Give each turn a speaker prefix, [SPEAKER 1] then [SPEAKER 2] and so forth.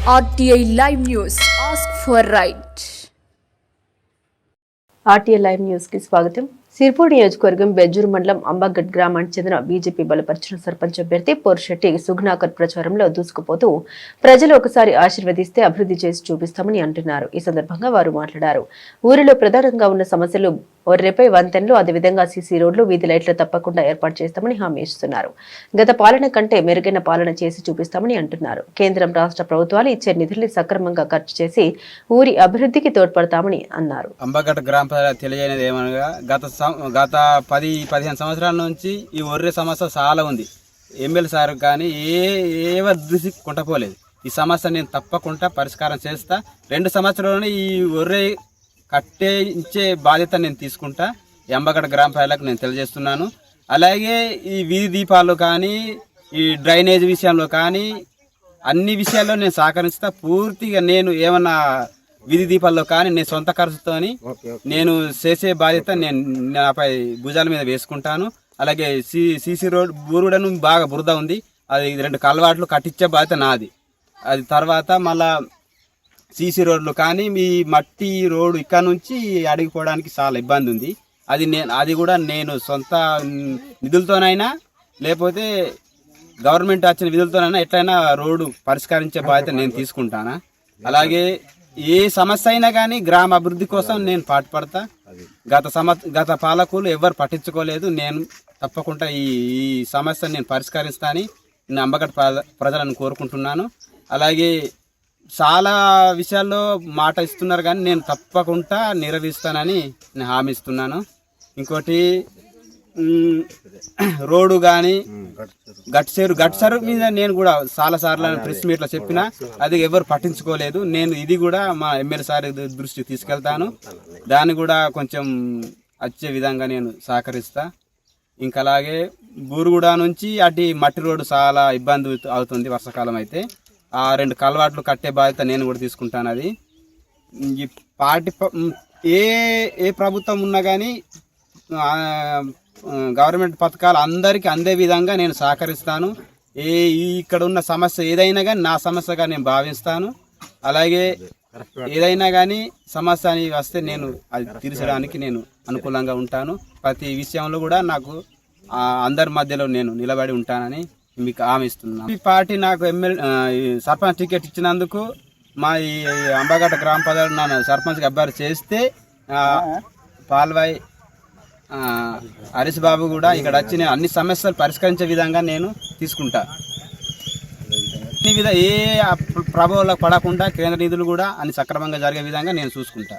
[SPEAKER 1] RTI Live News. Ask for right.
[SPEAKER 2] RTI Live News की स्वागतम. సిర్పూర్ నియోజకవర్గం బెజ్జూరు మండలం అంబాగడ్ గ్రామానికి చెందిన బీజేపీ బలపరిచిన సర్పంచ్ అభ్యర్థి పోర్శెట్టి సుగ్నాకర్ ప్రచారంలో దూసుకుపోతూ ప్రజలు ఒకసారి ఆశీర్వదిస్తే అభివృద్ధి చేసి చూపిస్తామని అంటున్నారు. ఈ సందర్భంగా వారు మాట్లాడారు. ఊరిలో ప్రధానంగా ఉన్న సమస్యలు ఒర్రెపై వంతెనలు, అదేవిధంగా సీసీ రోడ్లు, వీధి లైట్లు తప్పకుండా ఏర్పాటు చేస్తామని హామీ ఇస్తున్నారు. గత పాలన కంటే మెరుగైన పాలన చేసి చూపిస్తామని అంటున్నారు. కేంద్రం, రాష్ట్ర ప్రభుత్వాలు ఇచ్చే నిధుల్ని సక్రమంగా ఖర్చు చేసి ఊరి అభివృద్ధికి తోడ్పడతామని అన్నారు.
[SPEAKER 3] అంబాగడ్ గ్రామ ప్రజలకు తెలియజేయనిది ఏమనగా గత 10-15 సంవత్సరాల నుంచి ఈ ఒర్రె సమస్య చాలా ఉంది. ఎమ్మెల్యే సార్ కానీ ఏ దృష్టి కొంటపోలేదు. ఈ సమస్య నేను తప్పకుండా పరిష్కారం చేస్తా. 2 సంవత్సరాల్లోనే ఈ ఒర్రె కట్టించే బాధ్యత నేను తీసుకుంటా. ఈ అంబాగడ్ గ్రామ ప్రజలకు నేను తెలియజేస్తున్నాను. అలాగే ఈ వీధి దీపాలు కానీ, ఈ డ్రైనేజ్ విషయంలో కానీ అన్ని విషయాల్లో నేను సహకరిస్తా. పూర్తిగా నేను ఏమన్నా వీధి దీపాల్లో కానీ నేను సొంత ఖర్చుతోని నేను చేసే బాధ్యత నేను నాపై భుజాల మీద వేసుకుంటాను. అలాగే సీసీ రోడ్ బూరుడను బాగా బురద ఉంది, అది 2 కలవాట్లు కట్టించే బాధ్యత నాది. అది తర్వాత మళ్ళా సీసీ రోడ్లు కానీ మీ మట్టి రోడ్డు ఇక్కడ నుంచి అడిగిపోవడానికి చాలా ఇబ్బంది ఉంది. అది కూడా నేను సొంత నిధులతోనైనా లేకపోతే గవర్నమెంట్ వచ్చిన విధులతోనైనా ఎట్లయినా రోడ్డు పరిష్కరించే బాధ్యత నేను తీసుకుంటానా. అలాగే ఏ సమస్య అయినా కానీ గ్రామ అభివృద్ధి కోసం నేను పాటుపడతా. గత పాలకులు ఎవరు పట్టించుకోలేదు. నేను తప్పకుండా ఈ సమస్యను నేను పరిష్కరిస్తానని నేను అంబగడ్ ప్రజలను కోరుకుంటున్నాను. అలాగే చాలా విషయాల్లో మాట ఇస్తున్నారు కానీ నేను తప్పకుండా నెరవేరుస్తానని నేను హామీ ఇస్తున్నాను. ఇంకోటి రోడ్డు కానీ గట్సరు మీద నేను కూడా చాలా సార్లు ప్రెస్ మీట్లో చెప్పినా అది ఎవరు పట్టించుకోలేదు. నేను ఇది కూడా మా ఎమ్మెల్యే సార్ దృష్టికి తీసుకెళ్తాను. దాన్ని కూడా కొంచెం వచ్చే విధంగా నేను సహకరిస్తా. ఇంకా అలాగే బూరుగుడ నుంచి అటు మట్టి రోడ్డు చాలా ఇబ్బంది అవుతుంది వర్షాకాలం అయితే. ఆ 2 కలవాట్లు కట్టే బాధ్యత నేను కూడా తీసుకుంటాను. అది ఈ పార్టీ ఏ ప్రభుత్వం ఉన్నా కానీ గవర్నమెంట్ పథకాలు అందరికీ అందే విధంగా నేను సహకరిస్తాను. ఇక్కడ ఉన్న సమస్య ఏదైనా కానీ నా సమస్యగా నేను భావిస్తాను. అలాగే ఏదైనా కానీ సమస్య అని వస్తే నేను అది తీర్చడానికి నేను అనుకూలంగా ఉంటాను. ప్రతి విషయంలో కూడా నాకు అందరి మధ్యలో నేను నిలబడి ఉంటానని మీకు హామీ ఇస్తున్నాను. ఈ పార్టీ నాకు సర్పంచ్ టికెట్ ఇచ్చినందుకు మా ఈ అంబాగడ్ గ్రామ ప్రజలు నన్ను సర్పంచ్గా అభ్యర్థి చేస్తే పాల్వాయి హరీష్ బాబు కూడా ఇక్కడ వచ్చి నేను అన్ని సమస్యలు పరిష్కరించే విధంగా నేను తీసుకుంటా. ఏ ప్రభావాలకు పడకుండా కేంద్ర నిధులు కూడా అన్ని సక్రమంగా జరిగే విధంగా నేను చూసుకుంటా.